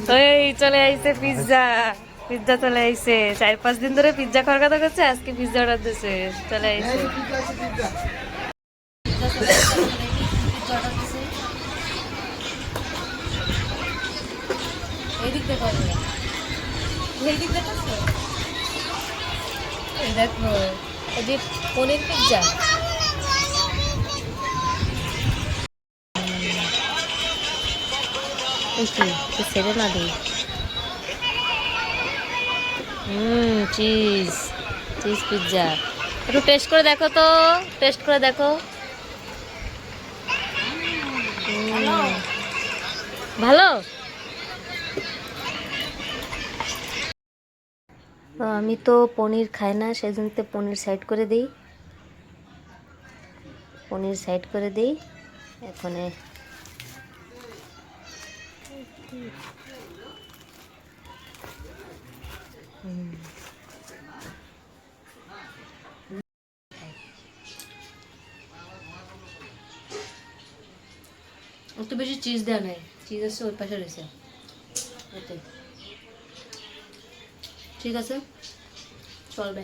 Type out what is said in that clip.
ওই চলে আইছে পিৎজা। পিৎজা চলে আইছে, 4-5 দিন ধরে পিৎজা খাওয়ার কথা করছে, আজকে পিৎজা অর্ডার দিছে। চলে আইছে এদিক দেখো, এদিক দেখো, এই দেখো এই যে পনির পিৎজা। ছেড়ে না দিই। চিজ, চিজ পিৎজা একটু টেস্ট করে দেখো তো, টেস্ট করে দেখো। ভালো। তো আমি তো পনির খাই না, সেজন্য তো পনির সাইড করে দিই, পনির সাইড করে দিই এখন। অত বেশি চিজ দেওয়া নাই, চিজ আছে ওই পাশে রয়েছে, ঠিক আছে চলবে।